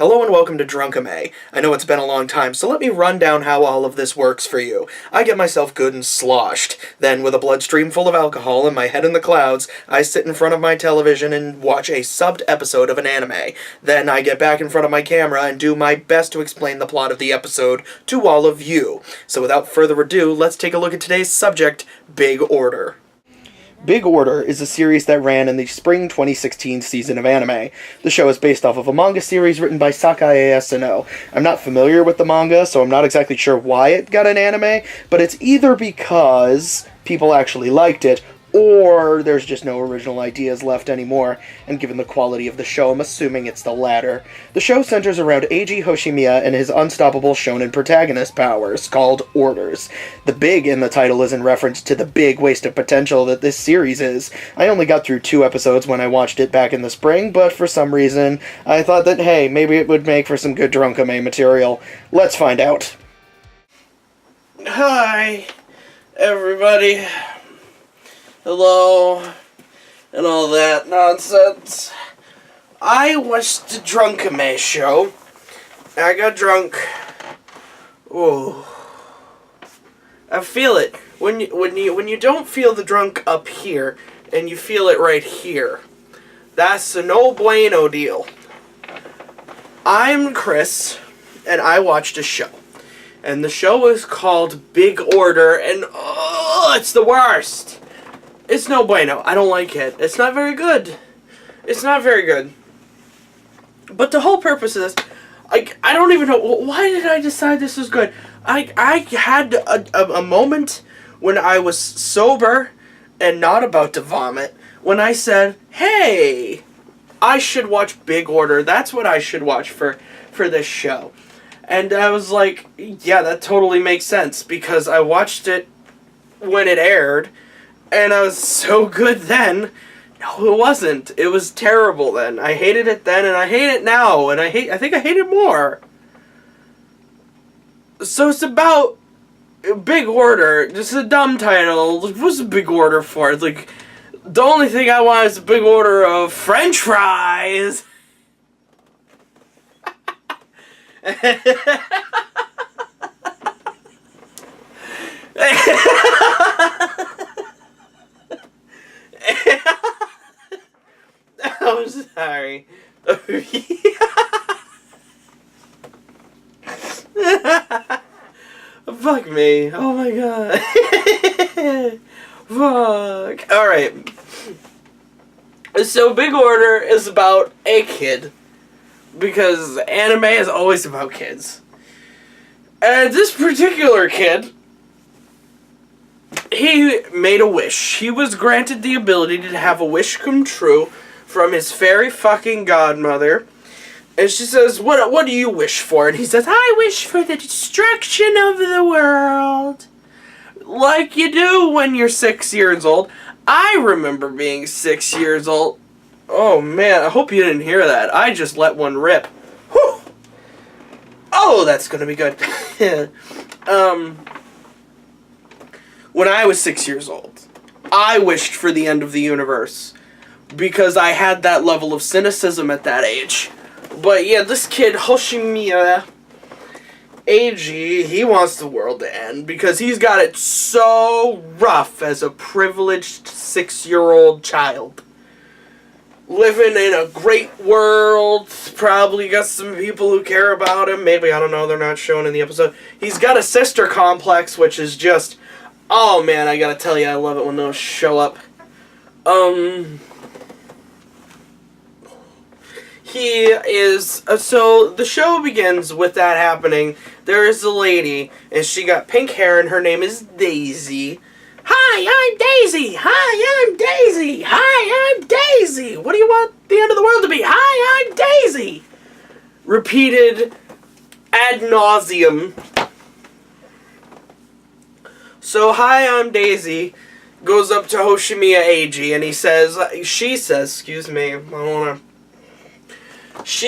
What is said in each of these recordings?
Hello and welcome to Drunkime. I know it's been a long time, so let me run down how all of this works for you. I get myself good and sloshed. Then, with a bloodstream full of alcohol and my head in the clouds, I sit in front of my television and watch a subbed episode of an anime. Then I get back in front of my camera and do my best to explain the plot of the episode to all of you. So without further ado, let's take a look at today's subject, Big Order. Big Order is a series that ran in the spring 2016 season of anime. The show is based off of a manga series written by Sakae Asano. I'm not familiar with the manga, so I'm not exactly sure why it got an anime, but it's either because people actually liked it, or there's just no original ideas left anymore, and given the quality of the show, I'm assuming it's the latter. The show centers around Eiji Hoshimiya and his unstoppable shonen protagonist powers, called Orders. The big in the title is in reference to the big waste of potential that this series is. I only got through 2 episodes when I watched it back in the spring, but for some reason, I thought that, hey, maybe it would make for some good Drunkime material. Let's find out. Hi, everybody. Hello, and all that nonsense. I watched the Drunkime show. I got drunk. Ooh, I feel it when you don't feel the drunk up here and you feel it right here. That's a no bueno deal. I'm Chris, and I watched a show, and the show is called Big Order, and it's the worst. It's no bueno. I don't like it. It's not very good. It's not very good. But the whole purpose of this, I don't even know, why did I decide this was good? I had a moment when I was sober and not about to vomit, when I said, hey, I should watch Big Order. That's what I should watch for this show. And I was like, yeah, that totally makes sense, because I watched it when it aired, and I was so good then. No, it wasn't. It was terrible then. I hated it then, and I hate it now, and I think I hate it more. So it's about Big Order. Just a dumb title. What's a Big Order for? It's like, the only thing I want is a big order of French fries. I'm sorry. Fuck me. Oh my god. Fuck. Alright. So Big Order is about a kid, because anime is always about kids. And this particular kid, he made a wish. He was granted the ability to have a wish come true from his fairy fucking godmother. And she says, what do you wish for? And he says, I wish for the destruction of the world. Like you do when you're 6 years old. I remember being 6 years old. Oh man, I hope you didn't hear that. I just let one rip. Whew. Oh, that's gonna be good. When I was 6 years old, I wished for the end of the universe, because I had that level of cynicism at that age. But yeah, this kid, Hoshimiya Eiji, he wants the world to end, because he's got it so rough as a privileged 6-year-old child. Living in a great world, probably got some people who care about him, maybe, I don't know, they're not shown in the episode. He's got a sister complex, which is just, oh man, I gotta tell you, I love it when those show up. He is, so the show begins with that happening. There is a lady, and she got pink hair, and her name is Daisy. Hi, I'm Daisy! Hi, I'm Daisy! Hi, I'm Daisy! What do you want the end of the world to be? Hi, I'm Daisy! Repeated ad nauseum. So, hi, I'm Daisy, goes up to Hoshimiya Eiji, and she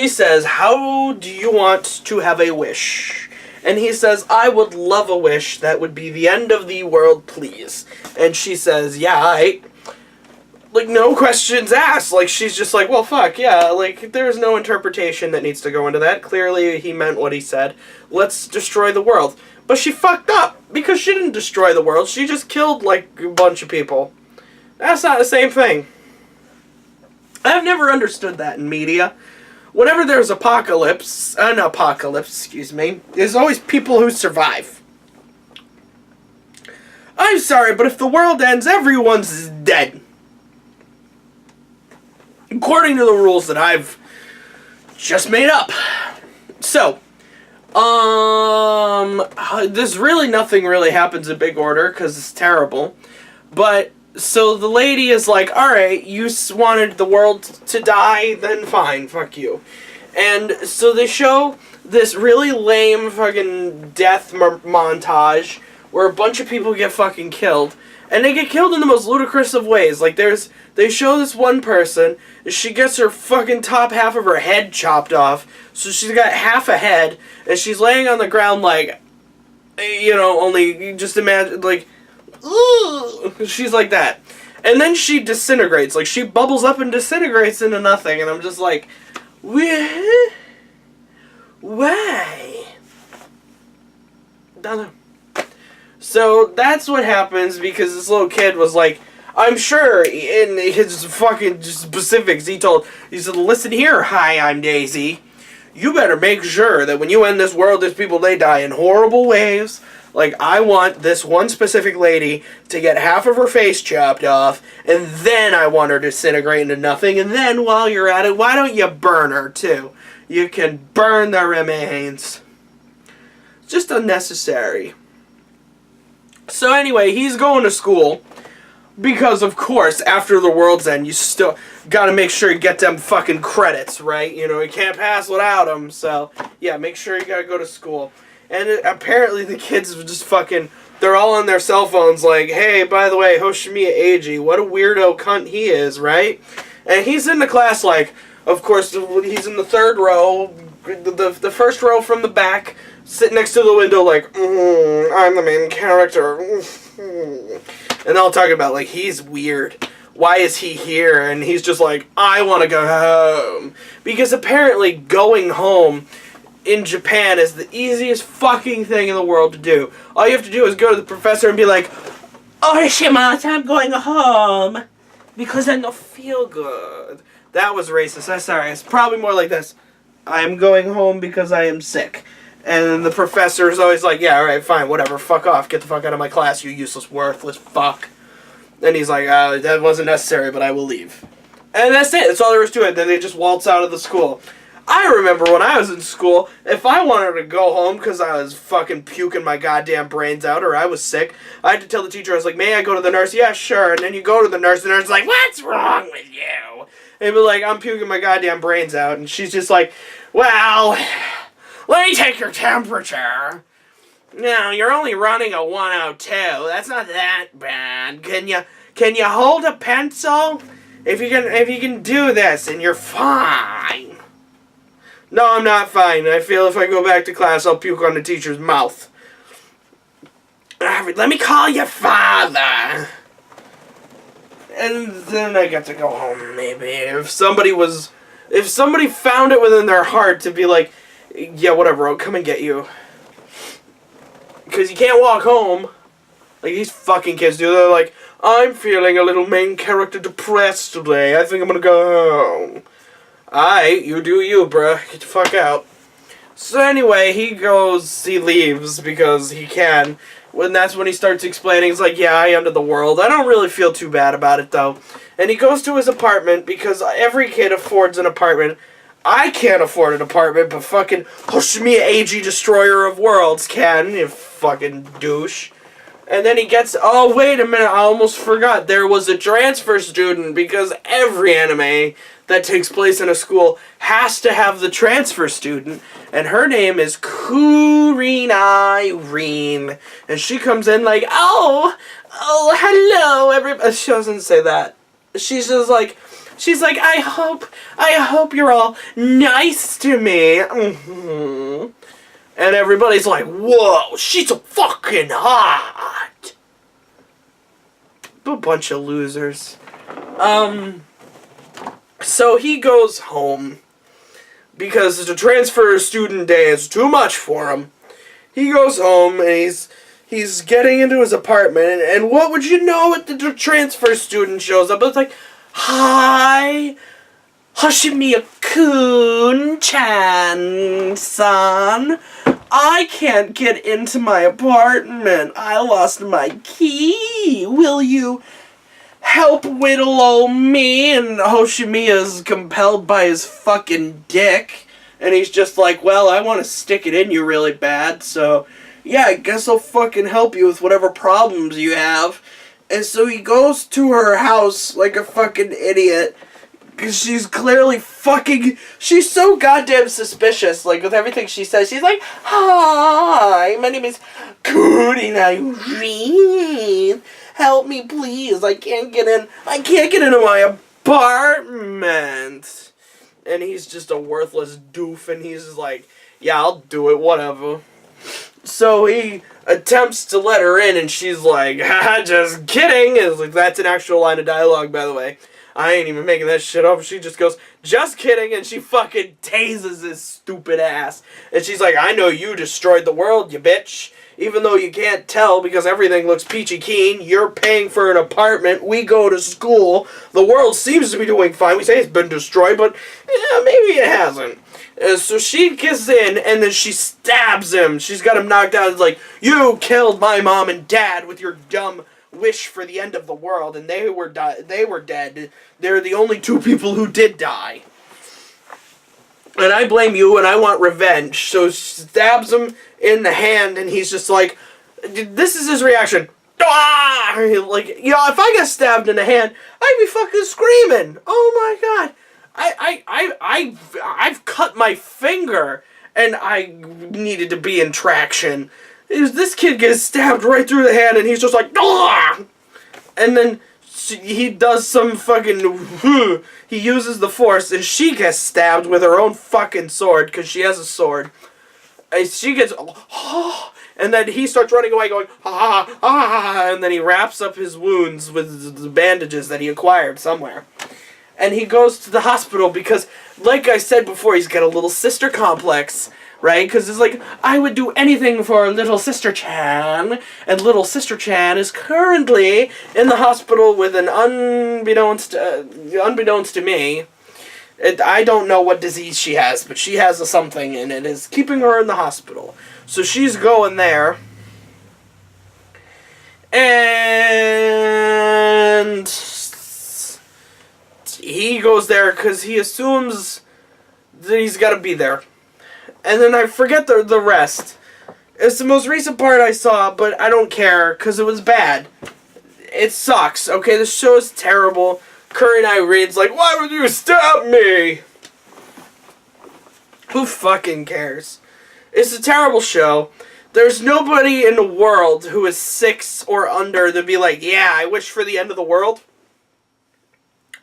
says, how do you want to have a wish? And he says, I would love a wish that would be the end of the world, please. And she says, yeah, like, no questions asked. Like, she's just like, well, fuck, yeah. Like, there's no interpretation that needs to go into that. Clearly, he meant what he said. Let's destroy the world. But she fucked up, because she didn't destroy the world. She just killed, like, a bunch of people. That's not the same thing. I've never understood that in media. Whenever there's an apocalypse, there's always people who survive. I'm sorry, but if the world ends, everyone's dead. According to the rules that I've just made up. So, there's really nothing really happens in big order, because it's terrible. But, so the lady is like, alright, you wanted the world to die, then fine, fuck you. And so they show this really lame fucking death montage where a bunch of people get fucking killed. And they get killed in the most ludicrous of ways. Like, they show this one person, she gets her fucking top half of her head chopped off, so she's got half a head, and she's laying on the ground like, you know, only, you just imagine, like, ooh, she's like that. And then she disintegrates, like, she bubbles up and disintegrates into nothing, and I'm just like, why? Don't know. So that's what happens because this little kid was like, I'm sure in his fucking specifics he said, listen here, hi, I'm Daisy. You better make sure that when you end this world, there's people, they die in horrible ways. Like, I want this one specific lady to get half of her face chopped off, and then I want her to disintegrate into nothing, and then while you're at it, why don't you burn her too? You can burn the remains. Just unnecessary. So anyway, he's going to school because, of course, after the world's end, you still gotta make sure you get them fucking credits, right? You know, you can't pass without them, so yeah, make sure you gotta go to school. And apparently the kids are just fucking, they're all on their cell phones like, hey, by the way, Hoshimiya Eiji, what a weirdo cunt he is, right? And he's in the class like, of course, he's in the third row, the first row from the back, sitting next to the window like, I'm the main character. And they'll talk about, like, he's weird. Why is he here? And he's just like, I want to go home. Because apparently going home in Japan is the easiest fucking thing in the world to do. All you have to do is go to the professor and be like, Orishima, I'm going home because I don't feel good. That was racist. I'm sorry. It's probably more like this. I'm going home because I am sick. And the professor is always like, yeah, alright, fine, whatever, fuck off, get the fuck out of my class, you useless, worthless fuck. And he's like, that wasn't necessary, but I will leave. And that's it, that's all there is to it. Then they just waltz out of the school. I remember when I was in school, if I wanted to go home because I was fucking puking my goddamn brains out or I was sick, I had to tell the teacher, I was like, may I go to the nurse? Yeah, sure. And then you go to the nurse is like, what's wrong with you? And be like, I'm puking my goddamn brains out. And she's just like, well, let me take your temperature. No, you're only running a 102. That's not that bad. Can you hold a pencil? If you can do this, and you're fine. No, I'm not fine. I feel if I go back to class, I'll puke on the teacher's mouth. Let me call your father. And then I get to go home, maybe. If somebody found it within their heart to be like, yeah, whatever, I'll come and get you. Because you can't walk home. Like these fucking kids do. They're like, I'm feeling a little main character depressed today. I think I'm gonna go home. Aight, you do you, bruh. Get the fuck out. So anyway, he leaves because he can. When that's when he starts explaining, he's like, yeah, I ended the world. I don't really feel too bad about it, though. And he goes to his apartment because every kid affords an apartment. I can't afford an apartment, but fucking Hoshimiya Eiji, Destroyer of Worlds, can, you fucking douche. And then he gets, oh, wait a minute, I almost forgot. There was a transfer student because every anime that takes place in a school has to have the transfer student. And her name is Kurin Irene. And she comes in like, oh, hello, everybody. She doesn't say that. She's like, I hope you're all nice to me. Mm-hmm. And everybody's like, whoa, she's so fucking hot. A bunch of losers. So he goes home because the transfer student day is too much for him. He goes home and he's getting into his apartment, and what would you know, the transfer student shows up. It's like, hi, Hoshimiya-kun-chan-san. I can't get into my apartment. I lost my key. Will you help whittle old me? And Hoshimiya's compelled by his fucking dick. And he's just like, well, I want to stick it in you really bad, so yeah, I guess I'll fucking help you with whatever problems you have. And so he goes to her house like a fucking idiot, because she's clearly she's so goddamn suspicious, like, with everything she says. She's like, hi, my name is Irene. Help me, please. I can't get into my apartment. And he's just a worthless doof, and he's just like, yeah, I'll do it, whatever. So he attempts to let her in, and she's like, haha, just kidding. It's like, that's an actual line of dialogue, by the way. I ain't even making that shit up. She just goes, just kidding, and she fucking tases his stupid ass. And she's like, I know you destroyed the world, you bitch. Even though you can't tell because everything looks peachy keen, you're paying for an apartment, we go to school, the world seems to be doing fine. We say it's been destroyed, but yeah, maybe it hasn't. So she gets in, and then she stabs him. She's got him knocked out. It's like, you killed my mom and dad with your dumb wish for the end of the world, and they were dead. They're the only two people who did die. And I blame you, and I want revenge. So she stabs him in the hand, and he's just like, this is his reaction. Ah! Like, you know, if I got stabbed in the hand, I'd be fucking screaming. Oh my god. I've cut my finger, and I needed to be in traction. This kid gets stabbed right through the hand, and he's just like, ah! And then he does some fucking, he uses the force, and she gets stabbed with her own fucking sword, because she has a sword. And she gets, and then he starts running away going, and then he wraps up his wounds with the bandages that he acquired somewhere. And he goes to the hospital because, like I said before, he's got a little sister complex, right? Because it's like, I would do anything for little sister Chan, and little sister Chan is currently in the hospital with an unbeknownst to me. I don't know what disease she has, but she has a something, and it is keeping her in the hospital. So she's going there, and he goes there because he assumes that he's got to be there. And then I forget the rest. It's the most recent part I saw, but I don't care because it was bad. It sucks, okay? The show is terrible. Curry and Irene's like, why would you stab me? Who fucking cares? It's a terrible show. There's nobody in the world who is 6 or under to be like, yeah, I wish for the end of the world.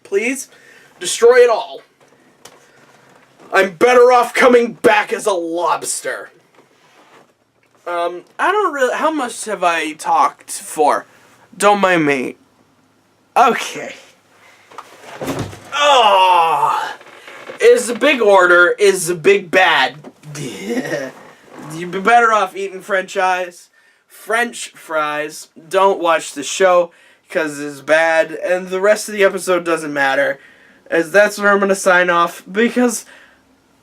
Please, destroy it all. I'm better off coming back as a lobster. I don't really... How much have I talked for? Don't mind me. Okay. Oh, is the big order, is the big bad. You'd be better off eating French fries. Don't watch the show because it's bad, and the rest of the episode doesn't matter, as that's where I'm going to sign off, because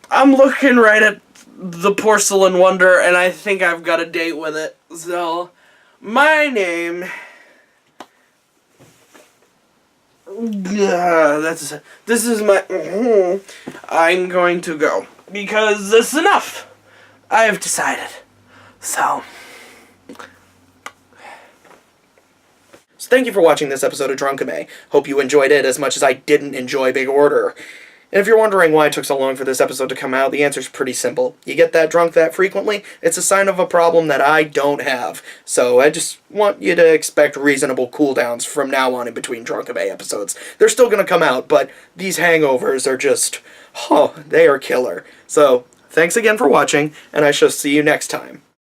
I'm looking right at the porcelain wonder, and I think I've got a date with it. So, my name... this is my... I'm going to go. Because this is enough. I have decided. So thank you for watching this episode of Drunkime. Hope you enjoyed it as much as I didn't enjoy Big Order. And if you're wondering why it took so long for this episode to come out, the answer's pretty simple. You get that drunk that frequently, it's a sign of a problem that I don't have. So I just want you to expect reasonable cooldowns from now on in between Drunkime episodes. They're still going to come out, but these hangovers are just, they are killer. So thanks again for watching, and I shall see you next time.